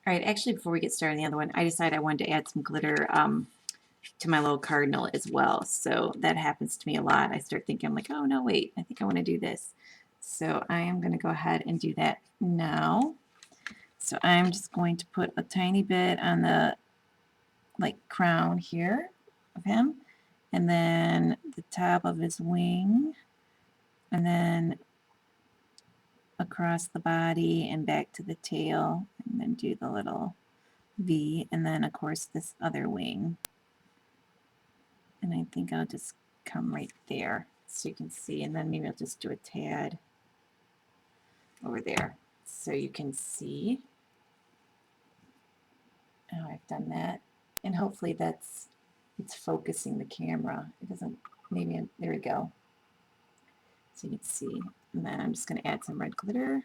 All right, actually, before we get started on the other one, I decided I wanted to add some glitter to my little cardinal as well. So that happens to me a lot. I start thinking, I'm like, oh, no, wait, I think I want to do this. So I am going to go ahead and do that now. So I'm just going to put a tiny bit on the crown here of him, and then the top of his wing, and then across the body and back to the tail, and then do the little V, and then of course this other wing. And I think I'll just come right there so you can see, and then maybe I'll just do a tad over there so you can see how I've done that. And hopefully it's focusing the camera. It doesn't, maybe, there we go. So you can see. And then I'm just going to add some red glitter.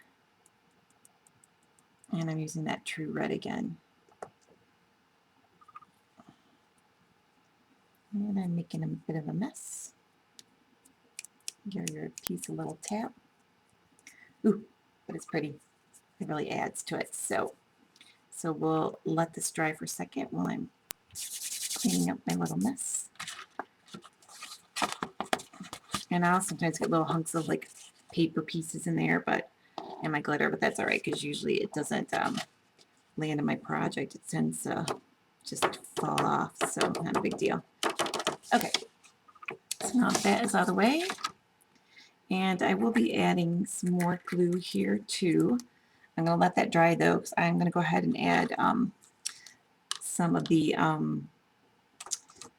And I'm using that true red again. And I'm making a bit of a mess. Give your piece a little tap. Ooh, but it's pretty. It really adds to it. So we'll let this dry for a second while I'm cleaning up my little mess. And I'll sometimes get little hunks of like paper pieces in there, and my glitter, but that's all right because usually it doesn't land in my project. It tends to just fall off, so not a big deal. Okay, so now that is out of the way, and I will be adding some more glue here too. I'm going to let that dry though, because I'm going to go ahead and add some of the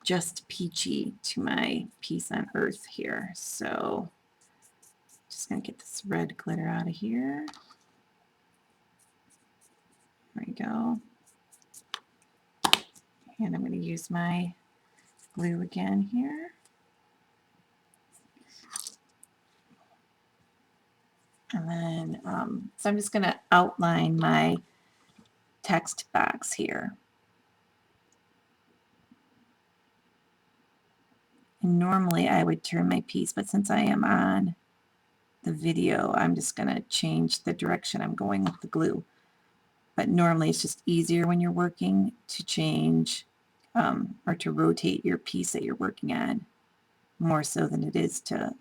Just Peachy to my piece on earth here. So just going to get this red glitter out of here. There we go. And I'm going to use my glue again here. And then, so I'm just going to outline my text box here. And normally I would turn my piece, but since I am on the video, I'm just going to change the direction I'm going with the glue. But normally it's just easier when you're working to change or to rotate your piece that you're working on more so than it is to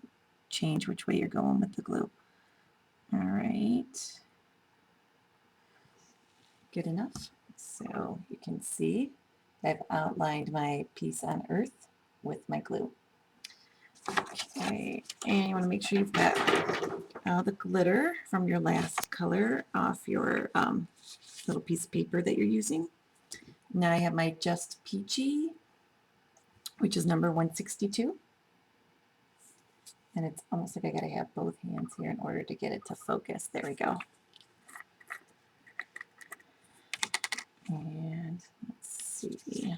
change which way you're going with the glue. All right. Good enough. So you can see I've outlined my piece on earth with my glue. Okay, and you want to make sure you've got all the glitter from your last color off your little piece of paper that you're using. Now I have my Just Peachy, which is number 162. And it's almost like I gotta have both hands here in order to get it to focus. There we go. And let's see.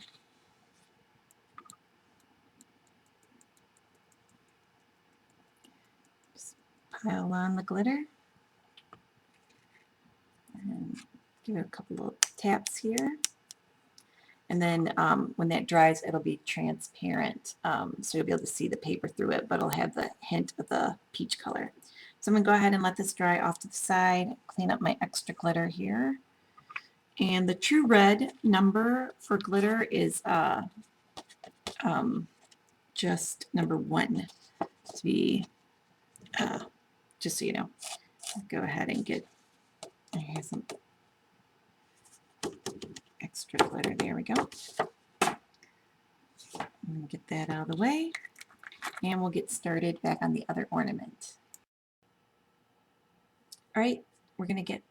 Just pile on the glitter. And give it a couple of taps here. And then when that dries, it'll be transparent. So you'll be able to see the paper through it, but it'll have the hint of the peach color. So I'm going to go ahead and let this dry off to the side, clean up my extra glitter here. And the true red number for glitter is just number 1 to be, just so you know. Go ahead and get, here's some extra glitter. There we go. Get that out of the way, and we'll get started back on the other ornament. All right, we're going to get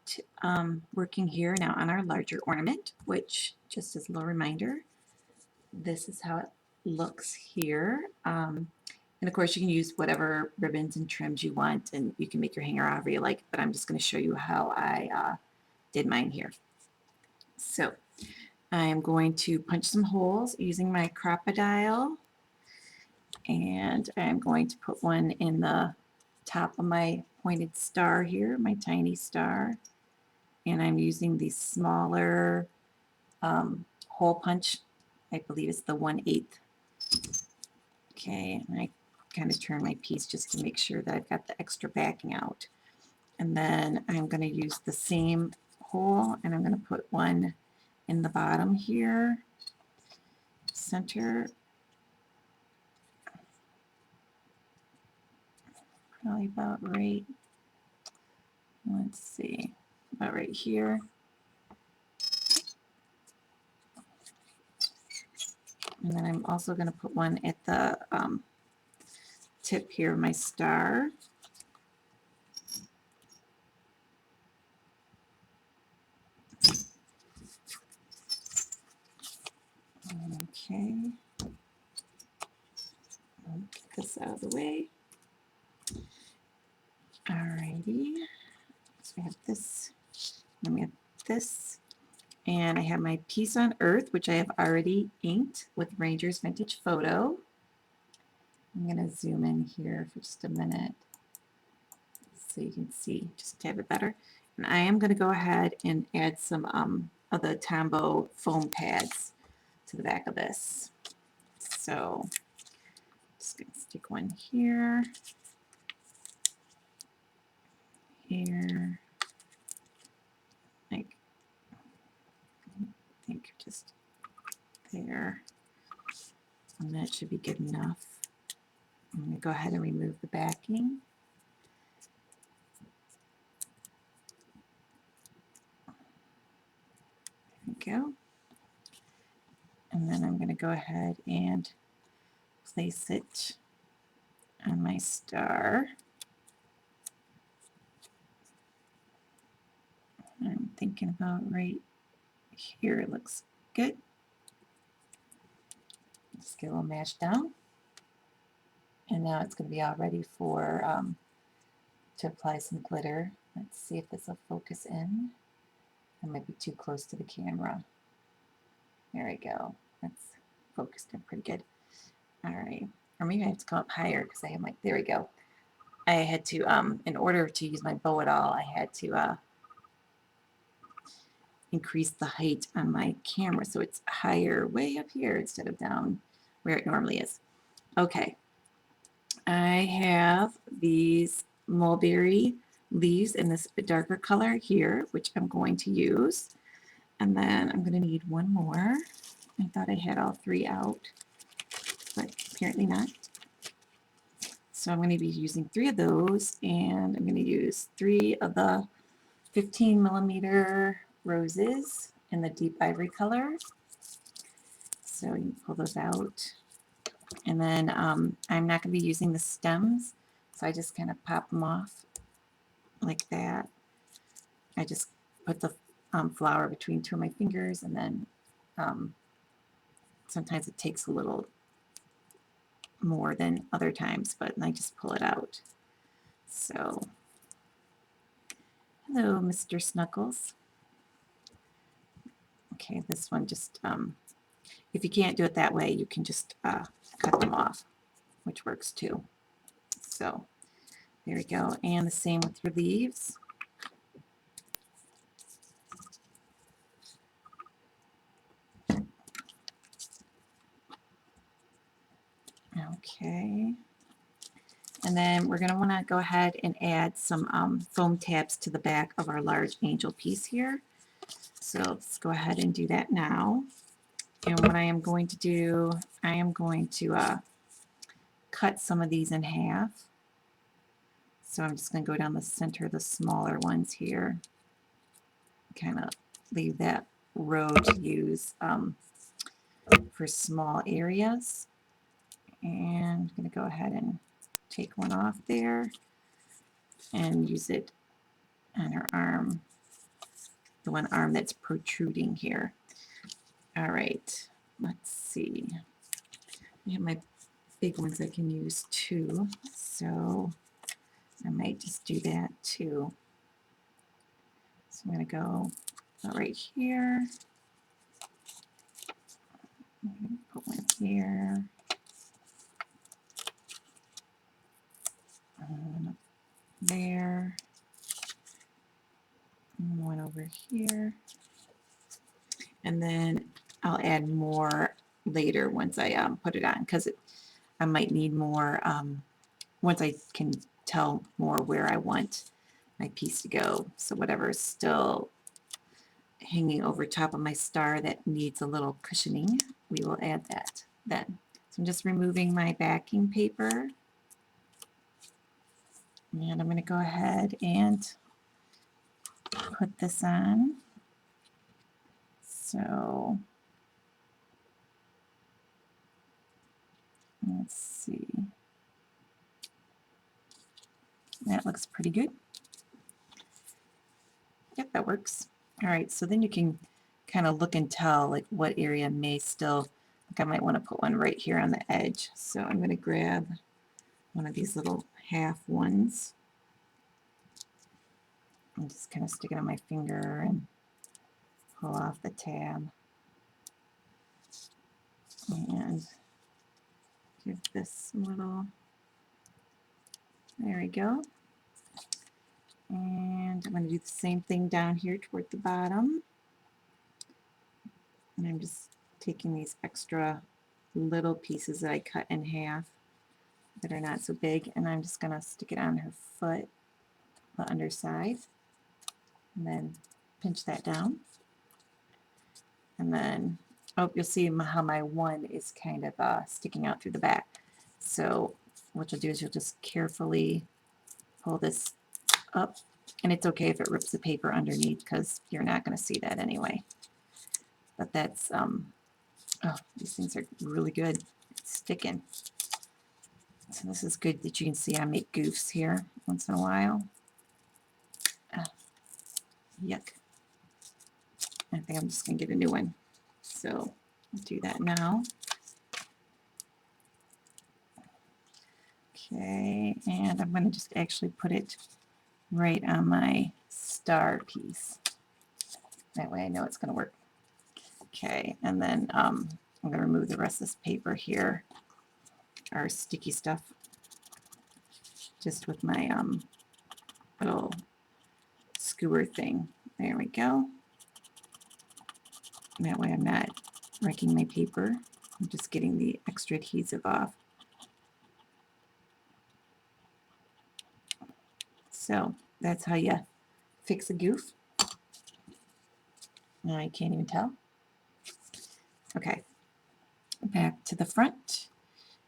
working here now on our larger ornament, which, just as a little reminder, this is how it looks here. And of course you can use whatever ribbons and trims you want, and you can make your hanger however you like, but I'm just going to show you how I did mine here. So I am going to punch some holes using my crocodile, and I'm going to put one in the top of my pointed star here, my tiny star, and I'm using the smaller hole punch. I believe it's the 1/8. Okay, and I kind of turn my piece just to make sure that I've got the extra backing out. And then I'm going to use the same hole, and I'm going to put one in the bottom here, center, probably about right, let's see, about right here. And then I'm also going to put one at the tip here, my star. Okay. I'll get this out of the way. Alrighty. So I have this. Let me have this. And I have my piece on earth, which I have already inked with Ranger's Vintage Photo. I'm going to zoom in here for just a minute so you can see just a tad bit better. And I am going to go ahead and add some of the Tombow foam pads to the back of this. So just going to stick one here, here, like, I think just there. And that should be good enough. I'm going to go ahead and remove the backing. There we go. And then I'm going to go ahead and place it on my star. I'm thinking about right here. It looks good. Just get a little mashed down. And now it's going to be all ready for to apply some glitter. Let's see if this will focus in. I might be too close to the camera. There we go. That's focused in pretty good. All right. Or maybe I have to come up higher because I have my, there we go. I had to, in order to use my bow at all, I had to increase the height on my camera so it's higher, way up here instead of down where it normally is. Okay. I have these mulberry leaves in this darker color here, which I'm going to use. And then I'm going to need one more. I thought I had all three out, but apparently not. So I'm going to be using 3 of those, and I'm going to use 3 of the 15mm roses in the deep ivory color. So you can pull those out. And then I'm not going to be using the stems, so I just kind of pop them off like that. I just put the flower between 2 of my fingers, and then sometimes it takes a little more than other times, but I just pull it out. So, hello, Mr. Snuggles. Okay, this one just, if you can't do it that way, you can just cut them off, which works too. So, there we go. And the same with your leaves. Okay. And then we're going to want to go ahead and add some foam tabs to the back of our large angel piece here. So let's go ahead and do that now. And what I am going to do, I am going to cut some of these in half. So I'm just going to go down the center of the smaller ones here. Kind of leave that row to use for small areas. And I'm going to go ahead and take one off there and use it on her arm, the one arm that's protruding here. All right, let's see. I have my big ones I can use too, so I might just do that too. So I'm going to go right here. I'm going to put one here. There. And one over here. And then I'll add more later once I put it on, because I might need more once I can tell more where I want my piece to go. So whatever is still hanging over top of my star that needs a little cushioning, we will add that then. So I'm just removing my backing paper, and I'm going to go ahead and put this on. So let's see. That looks pretty good. Yep, that works. All right, so then you can kind of look and tell like what area may still, like I might want to put one right here on the edge. So I'm going to grab one of these little half ones and just kind of stick it on my finger and pull off the tab. And give this a little, there we go. And I'm going to do the same thing down here toward the bottom. And I'm just taking these extra little pieces that I cut in half that are not so big, and I'm just going to stick it on her foot, the underside, and then pinch that down. And then, oh, you'll see how my one is kind of sticking out through the back. So what you'll do is you'll just carefully pull this up, and it's okay if it rips the paper underneath because you're not going to see that anyway. But that's, oh, these things are really good. It's sticking. So this is good that you can see I make goofs here once in a while. Yuck. I think I'm just going to get a new one. So I'll do that now. Okay, and I'm going to just actually put it right on my star piece. That way I know it's going to work. Okay, and then I'm going to remove the rest of this paper here, our sticky stuff, just with my little skewer thing. There we go. That way I'm not wrecking my paper. I'm just getting the extra adhesive off. So that's how you fix a goof. Now I can't even tell. Okay, back to the front.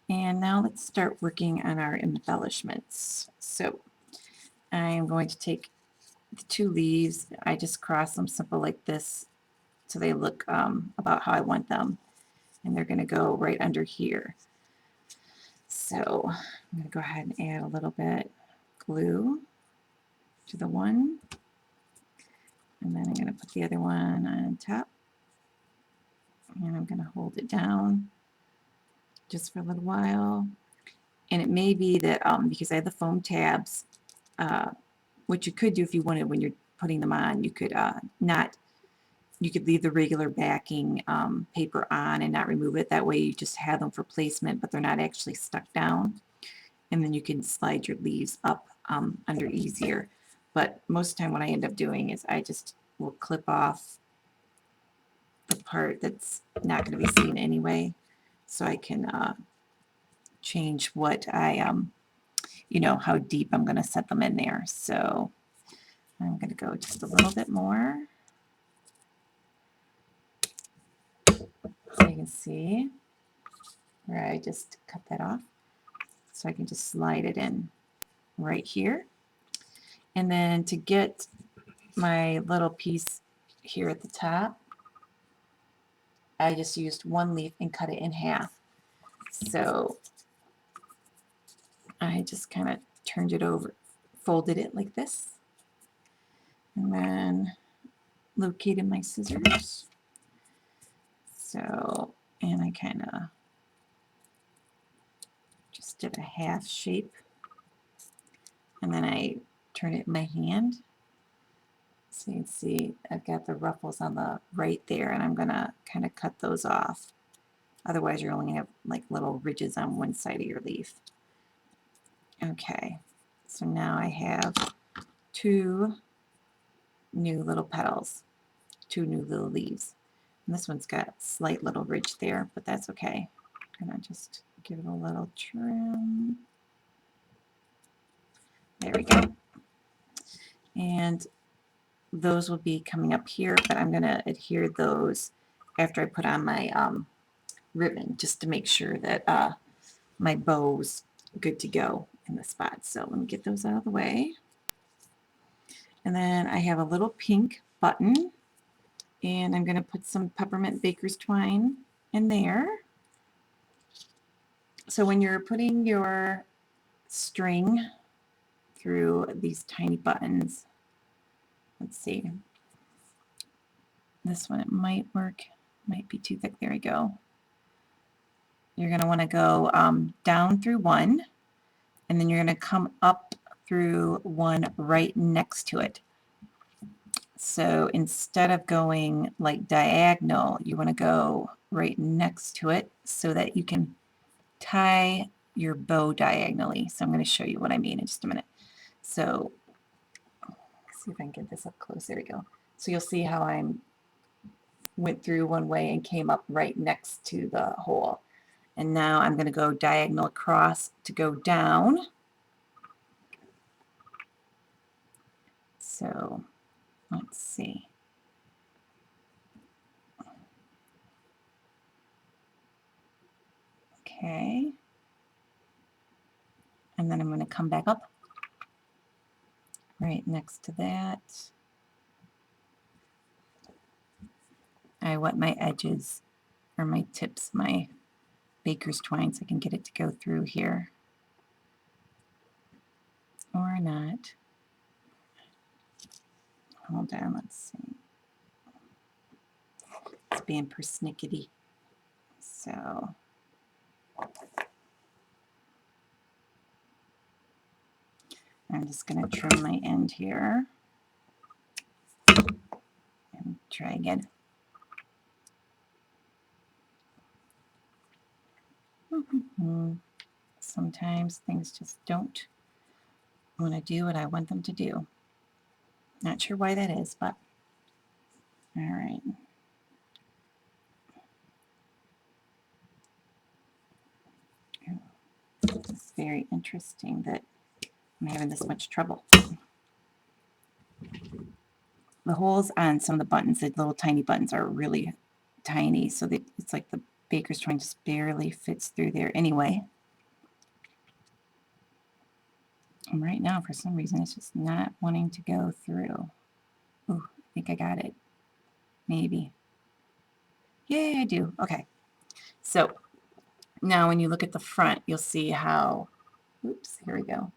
And now let's start working on our embellishments. So I'm going to take the two leaves. I just cross them simple like this so they look about how I want them. And they're going to go right under here. So I'm going to go ahead and add a little bit glue to the one. And then I'm going to put the other one on top. And I'm going to hold it down just for a little while. And it may be that because I have the foam tabs, what you could do if you wanted when you're putting them on, you could you could leave the regular backing paper on and not remove it. That way you just have them for placement, but they're not actually stuck down. And then you can slide your leaves up under easier. But most of the time what I end up doing is I just will clip off the part that's not going to be seen anyway, so I can change what I, you know, how deep I'm going to set them in there. So I'm going to go just a little bit more. So you can see where I just cut that off. So I can just slide it in right here. And then to get my little piece here at the top, I just used one leaf and cut it in half. So I just kind of turned it over, folded it like this, and then located my scissors. So, and I kind of just did a half shape, and then I turn it in my hand. So you can see I've got the ruffles on the right there, and I'm going to kind of cut those off. Otherwise you're only going to have like little ridges on one side of your leaf. Okay, so now I have two new little petals, two new little leaves. And this one's got a slight little ridge there, but that's okay. I'm going to just give it a little trim. There we go. And those will be coming up here, but I'm going to adhere those after I put on my ribbon, just to make sure that my bow's good to go in the spot. So let me get those out of the way. And then I have a little pink button, and I'm going to put some peppermint baker's twine in there. So when you're putting your string through these tiny buttons, let's see, this one, it might work, might be too thick, there we go. You're going to want to go down through one, and then you're going to come up through one right next to it. So instead of going like diagonal, you want to go right next to it so that you can tie your bow diagonally. So I'm going to show you what I mean in just a minute. So let's see if I can get this up close. There we go. So you'll see how I went through one way and came up right next to the hole. And now I'm going to go diagonal across to go down. So let's see. Okay. And then I'm going to come back up right next to that. I wet my edges, or my tips, my baker's twine, so I can get it to go through here. Or not. Hold on, let's see. It's being persnickety. So I'm just going to trim my end here and try again. Sometimes things just don't want to do what I want them to do. Not sure why that is, but all right. It's very interesting that I'm having this much trouble. The holes on some of the buttons, the little tiny buttons, are really tiny, so that it's like the baker's twine just barely fits through there anyway. And right now, for some reason, it's just not wanting to go through. Ooh, I think I got it. Maybe. Yay, I do. Okay. So now when you look at the front, you'll see how, oops, here we go,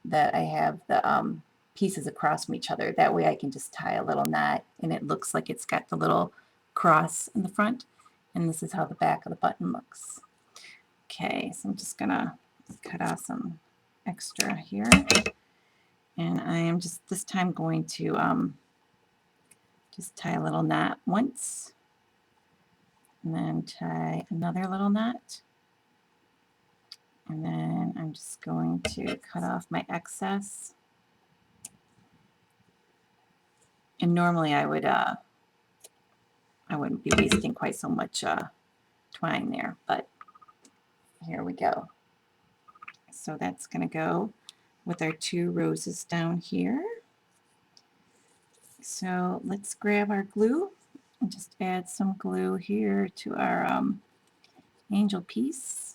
that I have the pieces across from each other. That way I can just tie a little knot, and it looks like it's got the little cross in the front. And this is how the back of the button looks. Okay, so I'm just going to cut off some extra here. And I am just this time going to just tie a little knot once, and then tie another little knot. And then I'm just going to cut off my excess. And normally I wouldn't be wasting quite so much twine there, but here we go. So that's going to go with our 2 roses down here. So let's grab our glue and just add some glue here to our angel piece.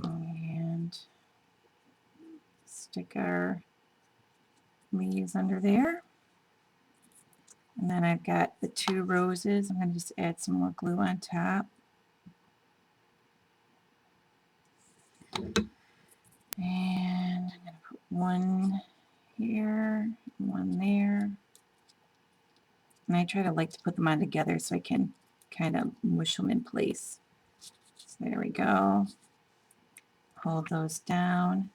And stick our leaves under there. And then I've got the 2 roses. I'm going to just add some more glue on top. And I'm going to put one here, one there. And I try to like to put them on together so I can kind of mush them in place. So there we go. Hold those down.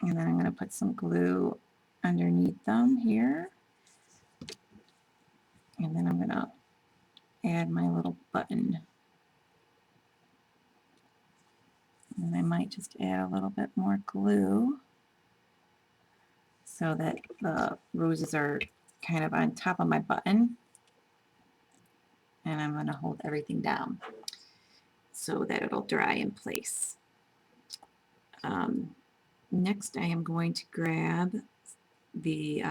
And then I'm going to put some glue underneath them here. And then I'm going to add my little button. And I might just add a little bit more glue so that the roses are kind of on top of my button. And I'm going to hold everything down so that it'll dry in place. next I am going to grab the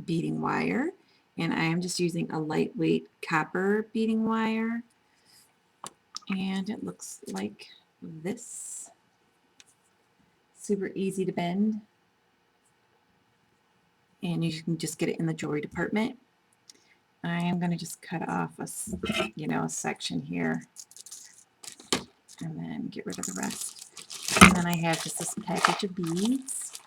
beading wire, and I am just using a lightweight copper beading wire, and it looks like this. Super easy to bend, and you can just get it in the jewelry department. I am going to just cut off a section here and then get rid of the rest. And then I have just this package of beads,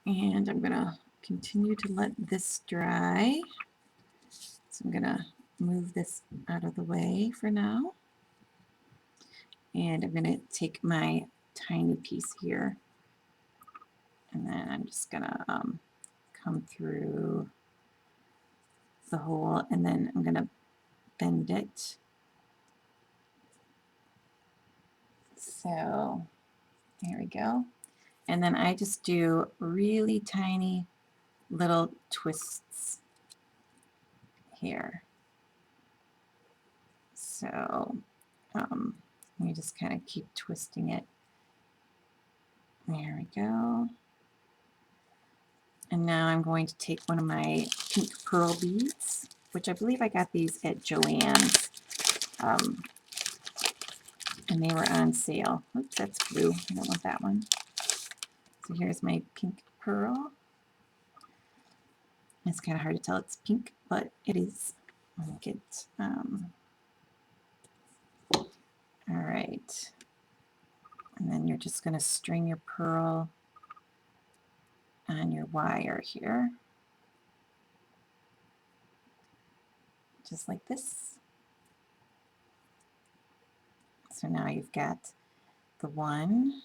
and I'm going to continue to let this dry. So I'm going to move this out of the way for now, and I'm going to take my tiny piece here, and then I'm just going to come through the hole, and then I'm going to bend it. So there we go. And then I just do really tiny little twists here. So you just kind of keep twisting it. There we go. And now I'm going to take one of my pink pearl beads, which I believe I got these at Joann's, and they were on sale. Oops, that's blue. I don't want that one. So here's my pink pearl. It's kind of hard to tell it's pink, but it is. I'll get, all right. And then you're just going to string your pearl on your wire here, just like this. So now you've got the one,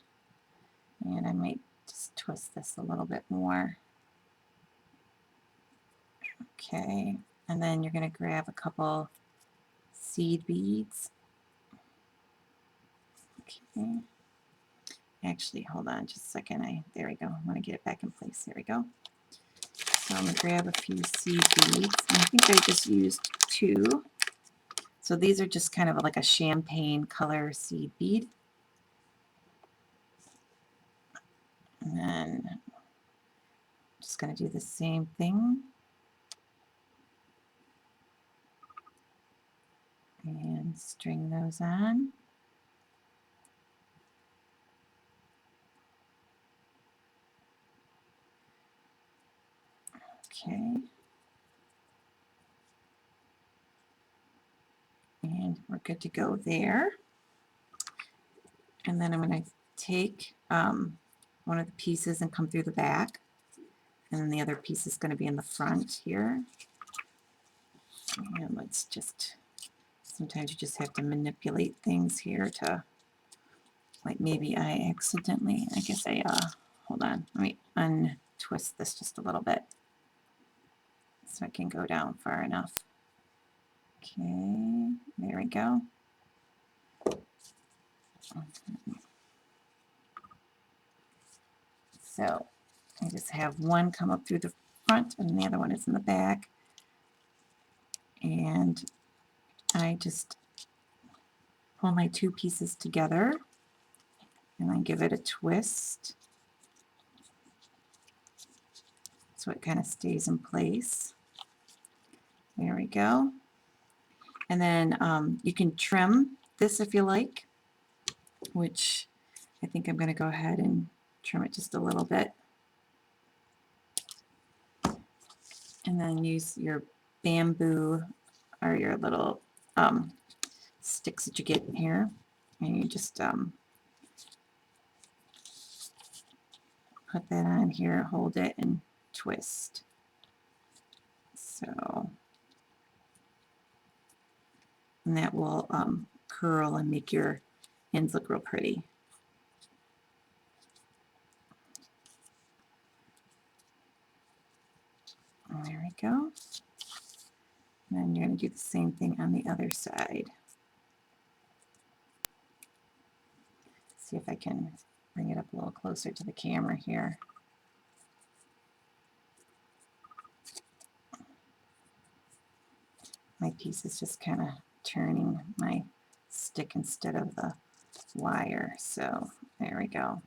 and I might just twist this a little bit more. Okay, and then you're going to grab a couple seed beads. Okay, actually, hold on just a second. There we go. I want to get it back in place. There we go. So I'm going to grab a few seed beads. And I think I just used 2. So these are just kind of like a champagne color seed bead. And then I'm just going to do the same thing. And string those on. Okay. And we're good to go there. And then I'm going to take one of the pieces and come through the back. And then the other piece is going to be in the front here. And let's just, sometimes you just have to manipulate things here to, like maybe I accidentally, I guess hold on, let me untwist this just a little bit so I can go down far enough. Okay, there we go. So I just have one come up through the front and the other one is in the back. And I just pull my 2 pieces together and then give it a twist so it kind of stays in place. There we go. And then you can trim this if you like, which I think I'm going to go ahead and trim it just a little bit. And then use your bamboo or your little sticks that you get here, and you just put that on here, hold it, and twist. So, and that will curl and make your ends look real pretty. There we go. And then you're going to do the same thing on the other side. See if I can bring it up a little closer to the camera here. My piece is just kind of turning my stick instead of the wire. So there we go.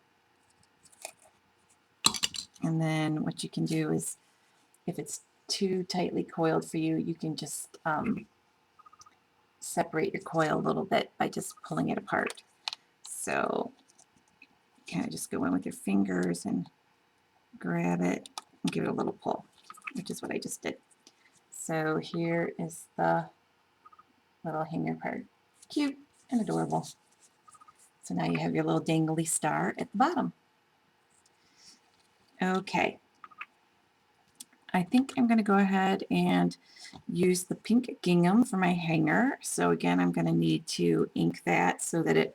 And then what you can do is, if it's too tightly coiled for you, you can just separate your coil a little bit by just pulling it apart. So kind of just go in with your fingers and grab it and give it a little pull, which is what I just did. So here is the little hanger part. Cute and adorable. So now you have your little dangly star at the bottom. Okay. I think I'm going to go ahead and use the pink gingham for my hanger. So again, I'm going to need to ink that so that it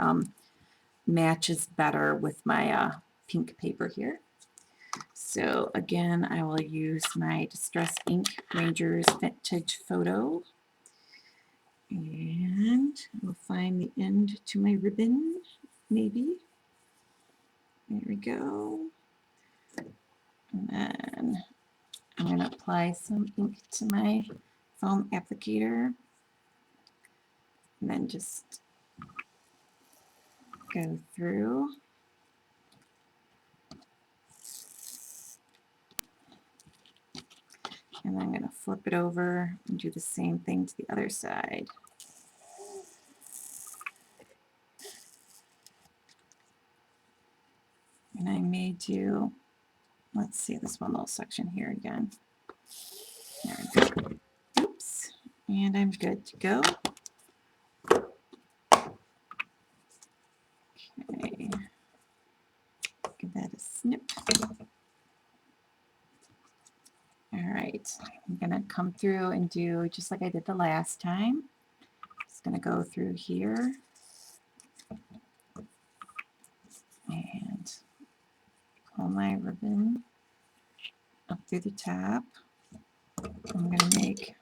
matches better with my pink paper here. So again, I will use my Distress Ink Rangers Vintage Photo. And we'll find the end to my ribbon, maybe. There we go. And then I'm going to apply some ink to my foam applicator. And then just go through. And I'm going to flip it over and do the same thing to the other side. And I may do, let's see this one little section here again. There we go. Oops. And I'm good to go. Okay. Give that a snip. All right. I'm going to come through and do just like I did the last time. Just going to go through here. And pull my ribbon up through the top. I'm going to make,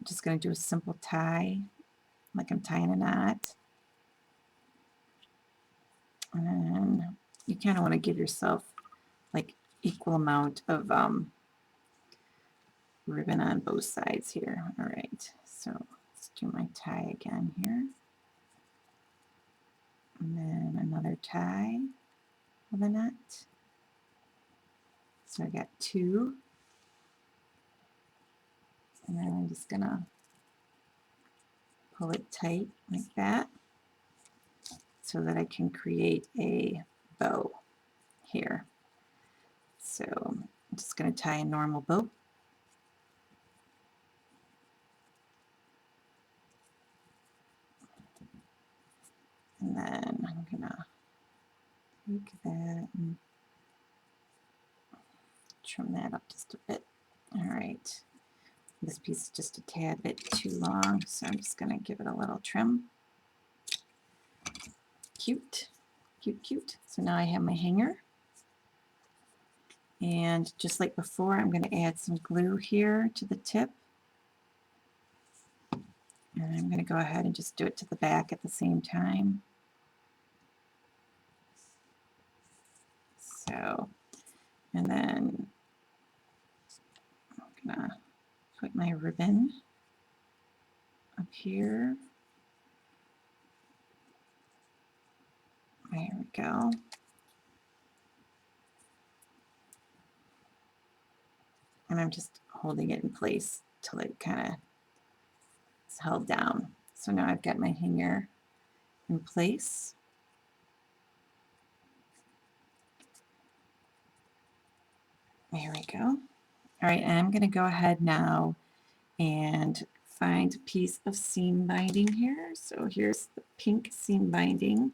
just going to do a simple tie, like I'm tying a knot. And then you kind of want to give yourself like equal amount of ribbon on both sides here. All right, so let's do my tie again here. And then another tie with a knot. So I got two. And then I'm just gonna pull it tight like that so that I can create a bow here. So I'm just gonna tie a normal bow. And then I'm gonna take that and trim that up just a bit. All right. This piece is just a tad bit too long, so I'm just going to give it a little trim. Cute, cute, cute. So now I have my hanger. And just like before, I'm going to add some glue here to the tip. And I'm going to go ahead and just do it to the back at the same time. So, and then I'm going to put my ribbon up here. There we go. And I'm just holding it in place till it kind of is held down. So now I've got my hanger in place. There we go. All right, and I'm going to go ahead now and find a piece of seam binding here. So here's the pink seam binding.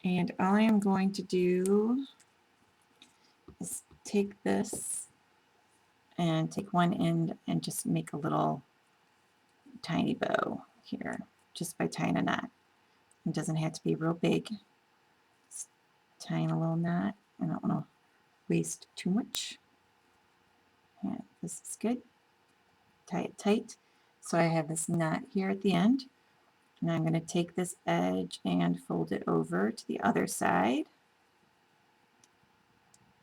And all I am going to do is take this and take one end and just make a little tiny bow here, just by tying a knot. It doesn't have to be real big. Just tying a little knot. I don't want to waste too much. Yeah, this is good. Tie it tight. So I have this knot here at the end. And I'm going to take this edge and fold it over to the other side.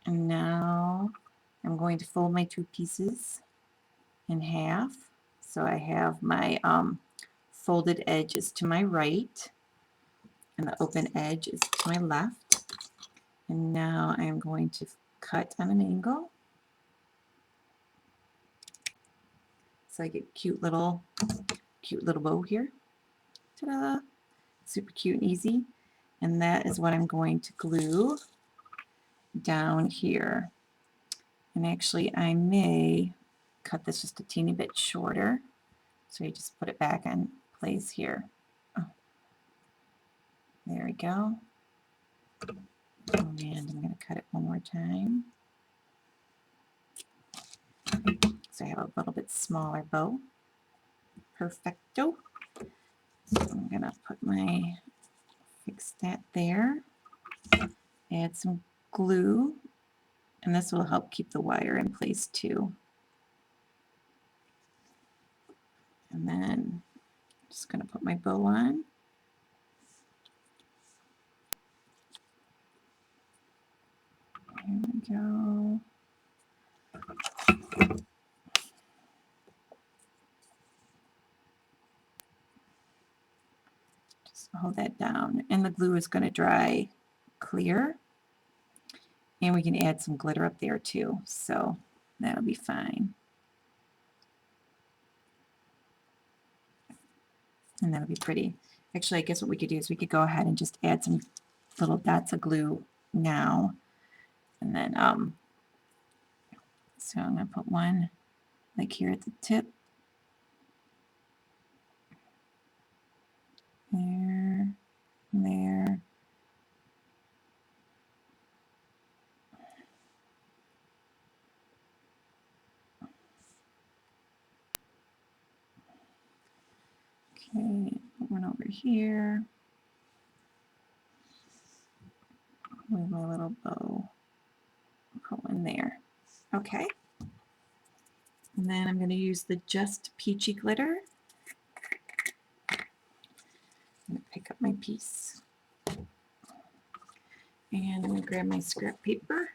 And now I'm going to fold my two pieces in half. So I have my folded edge is to my right and the open edge is to my left. And now I'm going to cut on an angle. So I get cute little bow here. Ta-da! Super cute and easy. And that is what I'm going to glue down here. And actually I may cut this just a teeny bit shorter. So you just put it back in place here. Oh, there we go. And I'm going to cut it one more time. So I have a little bit smaller bow. Perfecto. So I'm going to fix that there. Add some glue. And this will help keep the wire in place too. And then I'm just going to put my bow on. There we go. Just hold that down. And the glue is going to dry clear. And we can add some glitter up there too. So that'll be fine. And that'll be pretty. Actually, I guess what we could do is we could go ahead and just add some little dots of glue now. And then, so I'm going to put one like here at the tip. There, there. Okay, put one over here. With my little bow. Put one there. Okay. And then I'm going to use the Just Peachy glitter. I'm going to pick up my piece. And I'm going to grab my scrap paper.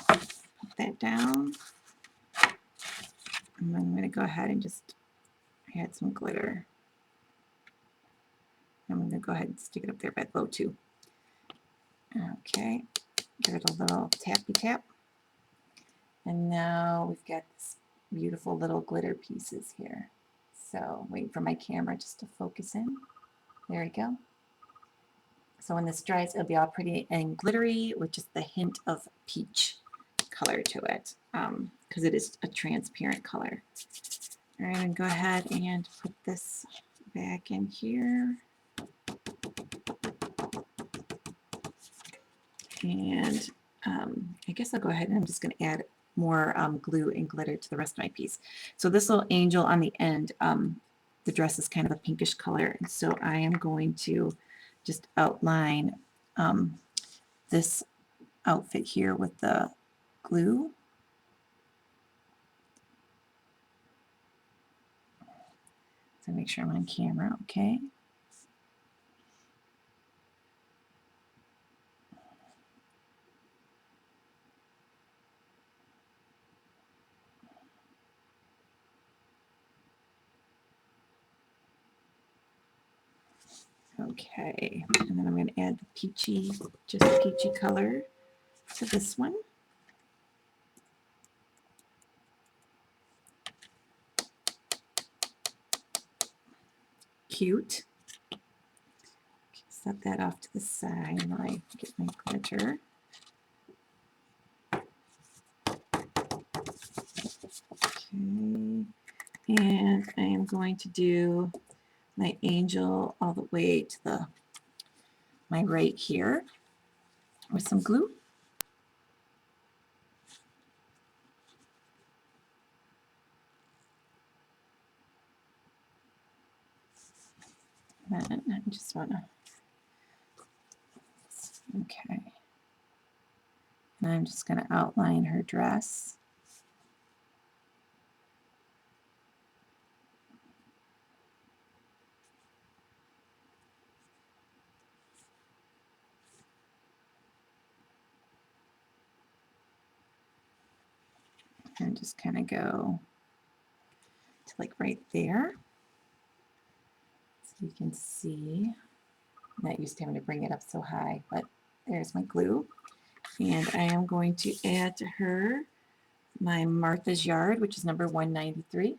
Put that down. And I'm going to go ahead and just add some glitter. I'm going to go ahead and stick it up there by the bow too. Okay, give it a little tappy tap. And now we've got this beautiful little glitter pieces here. So waiting for my camera just to focus in. There we go. So when this dries, it'll be all pretty and glittery with just the hint of peach color to it, because it is a transparent color. All right, and go ahead and put this back in here. And I guess I'll go ahead and I'm just going to add more glue and glitter to the rest of my piece. So this little angel on the end, the dress is kind of a pinkish color. And so I am going to just outline this outfit here with the glue. So make sure I'm on camera, okay? Okay, and then I'm going to add the peachy, just peachy color to this one. Cute. Set that off to the side while I get my glitter. Okay, and I am going to do my angel all the way to my right here with some glue. And I just want to, okay. And I'm just going to outline her dress. And just kind of go to like right there. So you can see, I'm not used to having to bring it up so high, but there's my glue. And I am going to add to her my Martha's Yard, which is number 193.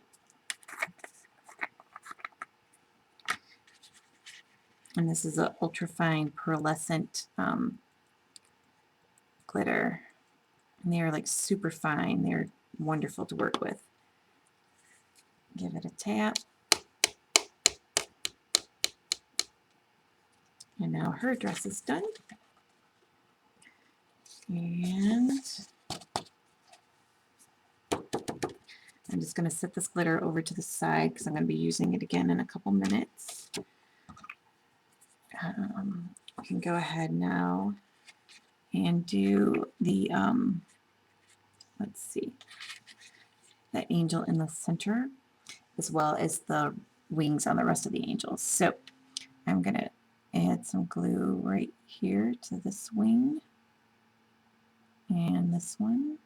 And this is an ultrafine pearlescent glitter. And they are like super fine. They're wonderful to work with. Give it a tap. And now her dress is done. And I'm just going to set this glitter over to the side because I'm going to be using it again in a couple minutes. I can go ahead now and do the, let's see, the angel in the center, as well as the wings on the rest of the angels. So I'm going to add some glue right here to this wing and this one.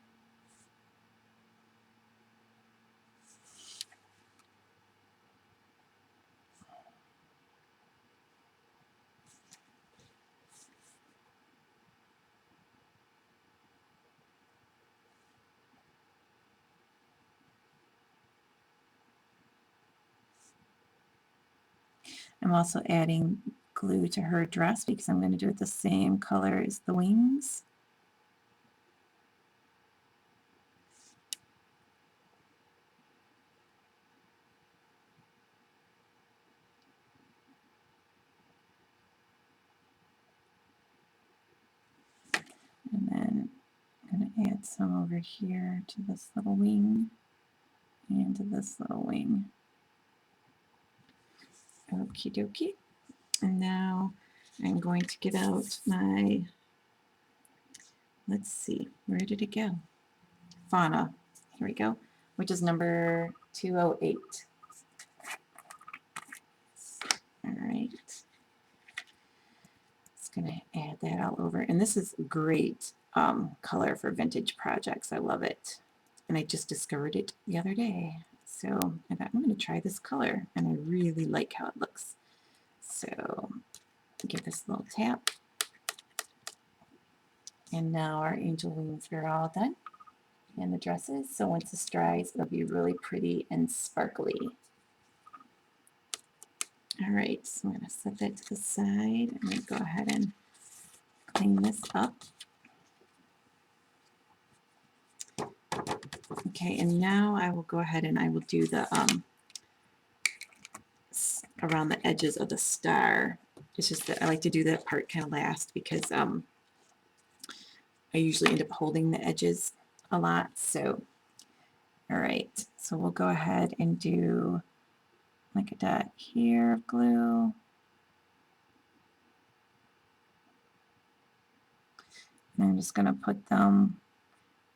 I'm also adding glue to her dress because I'm going to do it the same color as the wings. And then I'm going to add some over here to this little wing and to this little wing. Okie dokie. And now I'm going to get out my, let's see, where did it go? Fauna. Here we go, which is number 208. All right. Just going to add that all over. And this is great color for vintage projects. I love it. And I just discovered it the other day. So I thought, I'm going to try this color. And I really like how it looks. So give this little tap. And now our angel wings are all done. And the dresses. So once this dries, it'll be really pretty and sparkly. All right, so I'm going to set that to the side. I'm going to go ahead and clean this up. Okay, and now I will go ahead and I will do the around the edges of the star. It's just that I like to do that part kind of last because I usually end up holding the edges a lot. So, all right, so we'll go ahead and do like a dot here of glue. And I'm just going to put them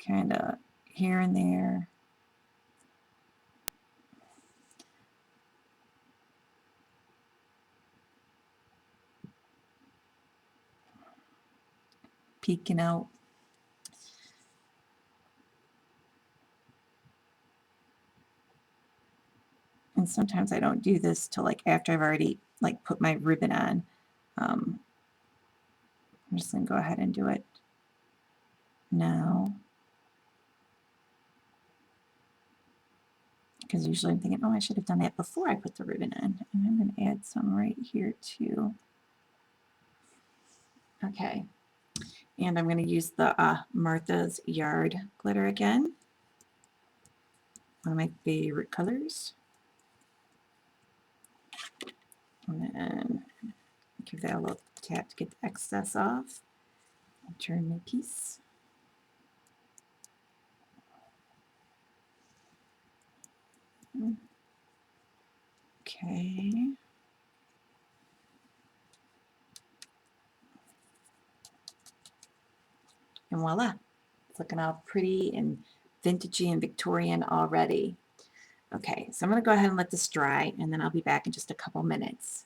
kind of here and there. Peeking out. And sometimes I don't do this till like after I've already like put my ribbon on. I'm just going to go ahead and do it now. Because usually I'm thinking, oh, I should have done that before I put the ribbon on. And I'm going to add some right here too. Okay. And I'm going to use the Martha's Yard glitter again. One of my favorite colors. And then give that a little tap to get the excess off. I'll turn my piece. Okay. And voila. It's looking all pretty and vintagey and Victorian already. Okay, so I'm going to go ahead and let this dry, and then I'll be back in just a couple minutes.